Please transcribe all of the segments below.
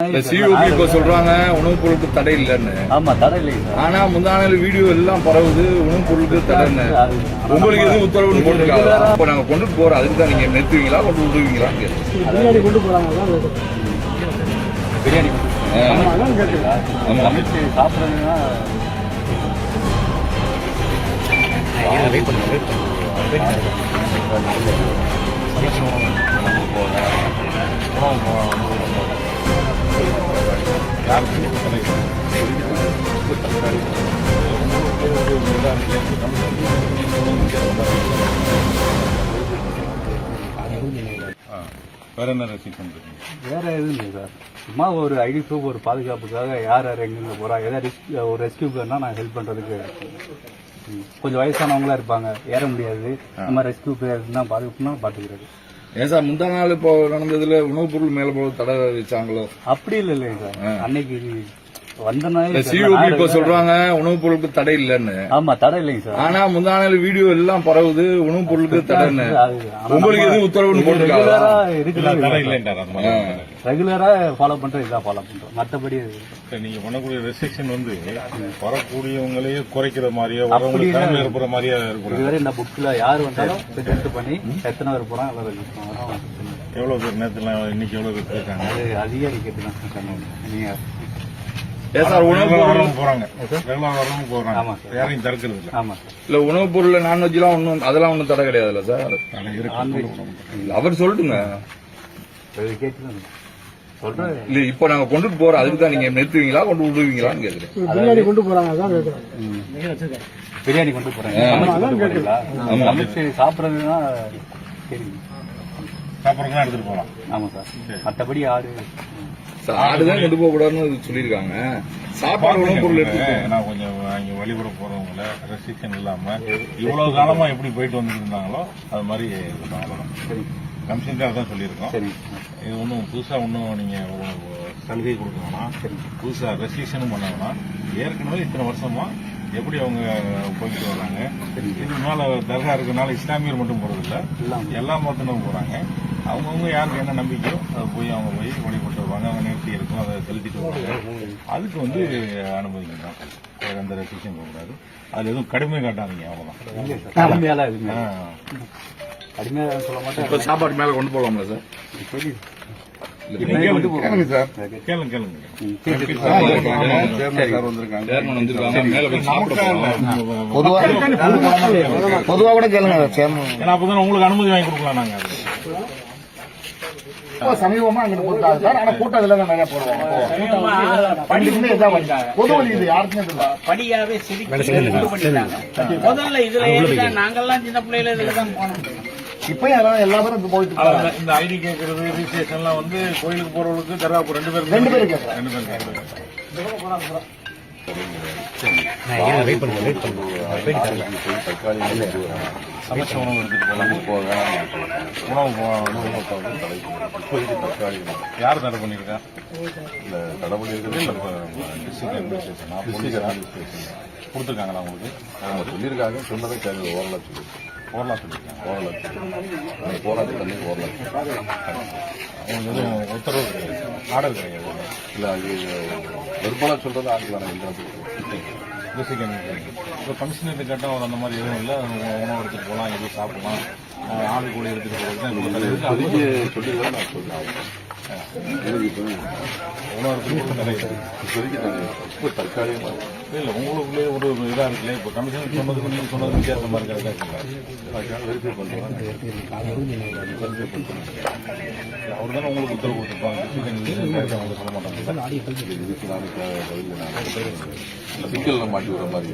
இப்ப சொல்றாங்க உணவுப் பொருளுக்கு தடை இல்லைன்னு. ஆமா, தடை இல்லை சார். ஆனா முந்தான வீடியோ எல்லாம் பரவுது உணவுப் பொருளுக்கு தடைன்னு. உங்களுக்கு எதுவும் உத்தரவுன்னு போட்டுருக்காங்க. இப்ப நாங்க கொண்டு போறோம், அதுக்கு தான் நீங்க நிறுத்துவீங்களா கொண்டு விடுவீங்களா? பிரியாணி கொண்டு போறாங்க, பிரியாணி சாப்பிட்றதுன்னா வேற என்ன ரெஸ்ட்ரிக்ஷன் இருக்கு? வேற எதுவும் இல்லை சார். சும்மா ஒரு ஐடி ப்ரூஃப், ஒரு பாதுகாப்புக்காக யார் யார் எங்கெங்க போறா, ஏதாவது ஒரு ரெஸ்கியூ பண்ணா நான் ஹெல்ப் பண்றதுக்கு. கொஞ்சம் வயசானவங்களா இருப்பாங்க, ஏற முடியாது, நம்ம ரெஸ்கியூ பேருன்னா பாதுகாப்புனா பாத்துக்கிறது. ஏன் சார் முந்தா நாள் இப்போ நடந்ததுல உணவுப் பொருள் மேல போல தடை வச்சாங்களோ? அப்படி இல்லைங்க சார். அன்னைக்கு வந்தனால இப்ப சொல்றாங்க உணவுப் பொருளுக்கு தடை இல்லைன்னு. ஆமா, தடை இல்லைங்க சார். ஆனா முந்தான வீடியோ எல்லாம் பரவுது உணவுப் பொருளுக்கு தடைன்னு. உங்களுக்கு எதுவும் உத்தரவுன்னு போட்டுருக்காங்க? ரெகுலரா ஃபாலோ பண்றோம், இதான் ஃபாலோ பண்றோம். மற்றபடி நீங்க பண்ணக்கூடிய ரெஸ்ட்ரிக்ஷன் வந்து வரக்கூடியவங்களையே குறைக்கிற மாதிரியே இருக்கிற மாதிரியே இருக்கும். இதுவரை இந்த புக்ல யார் வந்தாலும் டெஸ்ட் பண்ணி எத்தனை பேர் போறாங்க எவ்வளவு பேர் நேரத்துல இன்னைக்கு எவ்வளவு பேர் போயிருக்காங்க? அது அதிகரிக்கிறது தான். நீங்க உணவுப் பொருள் போறாங்க, யாரையும் தடுக்கிறது இல்லை. ஆமா இல்ல உணவுப் பொருள் நான்வெஜ் எல்லாம் ஒன்னும் அதெல்லாம் ஒன்னும் தடை கிடையாதுல்ல சார்? அவர் சொல்லுங்க. இல்ல இப்ப நாங்க கொண்டுட்டு போறோம், அதுக்கு தான் நீங்க நிறுத்துவீங்களா கொண்டு விடுவீங்களான்னு கேக்குறேன். பிரியாணி கொண்டு போறாங்க, பிரியாணி கொண்டு போறாங்க. சாப்பிடறதுன்னா சாப்பிட்றதுனா எடுத்துட்டு போகலாம். ஆமா சார். மற்றபடி ஆடுதான் கொண்டு போக கூடாதுன்னு சொல்லிருக்காங்க. சாப்பாடு உணவுப் பொருள் எடுத்து நான் கொஞ்சம் இங்க வழிபட போறவங்கள ரெஸ்ட்ரிக்ஷன் இல்லாம இவ்வளவு காலமா எப்படி போயிட்டு வந்துட்டு இருந்தாங்களோ அது மாதிரி கமிஷன் தான் சொல்லியிருக்கோம். இது ஒன்றும் புதுசா ஒன்றும் நீங்க சலுகை கொடுக்கணும்னா புதுசா ரெஸ்ட்ரிக்ஷனும் பண்ணாங்கன்னா ஏற்கனவே இத்தனை வருஷமா எப்படி அவங்க போயிட்டு வர்றாங்க. இது மேல தர்கா இருக்கிறதுனால இஸ்லாமியர் மட்டும் போறது இல்ல, எல்லா மதத்தினரும் போறாங்க. அவங்கவுங்க யாருக்கு என்ன நம்பிக்கையோ அதை போய் அவங்க போய் வழிபட்டு வருவாங்க. அவங்க நேர்த்தி இருக்கும், அதை செலுத்திட்டு வருவாங்க. அதுக்கு வந்து அனுமதிங்க தான், வேற எந்த ரெஸ்ட்ரிக்ஷன் போகக்கூடாது. அதுல எதுவும் கடுமையாக காட்டாதீங்க, அவ்வளவுதான். கடுமையாக சொல்ல மாட்டேன். இப்ப சாப்பாடு மேல கொண்டு போகலாம்ல சார்? பொதுவா கூட கேளுங்க. அப்பதான் உங்களுக்கு அனுமதி வாங்கி கொடுக்கலாம். நாங்க சமீபமா அங்கிட்டு போட்டாங்க சார். ஆனா கூட்டம் இதுல நிறைய போடுவாங்க. பொது வழி இது யாருக்குமே படியாவே முதல்ல இதுல நாங்கெல்லாம் சின்ன பிள்ளைல இதுலதான் போனோம். இப்பயும் எல்லா பேரும் போயிட்டு இந்த ஐடி கேட்கறது ரிஜிஸ்ட்ரேஷன் எல்லாம் வந்து கோயிலுக்கு போறவங்களுக்கு தர்காவுக்கு ரெண்டு பேரும் சமைச்ச உணவு எடுத்துட்டு போகலாம். யார் தடை பண்ணிருக்கா? தடை பண்ணிருக்கிறது கொடுத்துருக்காங்களா உங்களுக்கு? சொல்லியிருக்காங்க. சொன்னதை கேள்வி ஓரளவு சொல்லி போராட்டம் தண்ணி உங்களுக்கு எதுவும் உத்தரவு கிடையாது, ஆர்டர் கிடையாது. இல்லை அது வெறுப்பாக சொல்றது ஆக்கலாம். இப்போ கமிஷனர்கிட்ட கேட்டால் அவர் அந்த மாதிரி எதுவும் இல்லை, உணவு எடுத்துட்டு போகலாம், எதுவும் சாப்பிடலாம், ஆள் கூட எடுத்துட்டு போகிறது அதுக்கு சொல்லிடுவேன். நான் சொல்றேன் தற்காலிகமாக இல்லை உங்களுக்குள்ளே ஒரு இதாக இருக்குல்ல. இப்போ கமிஷனர் சொன்னதுக்கு நீங்கள் சொன்னது வித்தியாசம் மாதிரி கிடையாது. வெரிஃபை பண்ணுறேன். அவர் தானே உங்களுக்கு உத்தரவு கொடுத்துருப்பாங்க. அவங்க சொல்ல மாட்டாங்க. இதுக்கு நான் சிக்கல்ல மாட்டி விடுற மாதிரி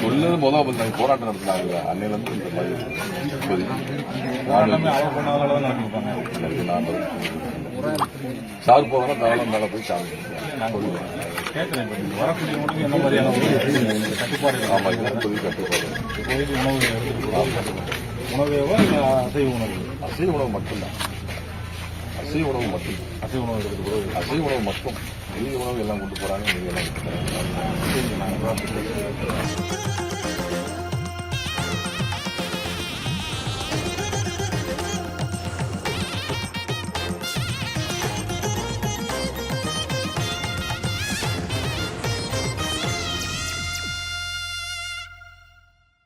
சொல்லது முதல் பண்ணாங்க. போராட்டம் நடத்தினாங்க. அன்னையிலேருந்து இந்த மாதிரி அவர் பண்ணாதால தான் நடத்திருப்பாங்க. நான் சார் போகிறோம் தாராளம் மேலே போய் சார் கேட்குறேன். வரக்கூடியவங்களுக்கு என்ன மாதிரியான கட்டுப்பாடு? ஆமாம், இதெல்லாம் சொல்லி கட்டுப்பாடு. கோயில் உணவு உணவேவா இல்லை அசைவ உணவு? அசைவ உணவு மட்டும்தான். அசைவ உணவு மட்டும். அசைவ உணவு எடுத்துட்டு போகிறது. அசைவ உணவு மட்டும். மீதி உணவு எல்லாம் கொண்டு போகிறாங்க. மீதி எல்லாம் கொண்டு போகிறாங்க.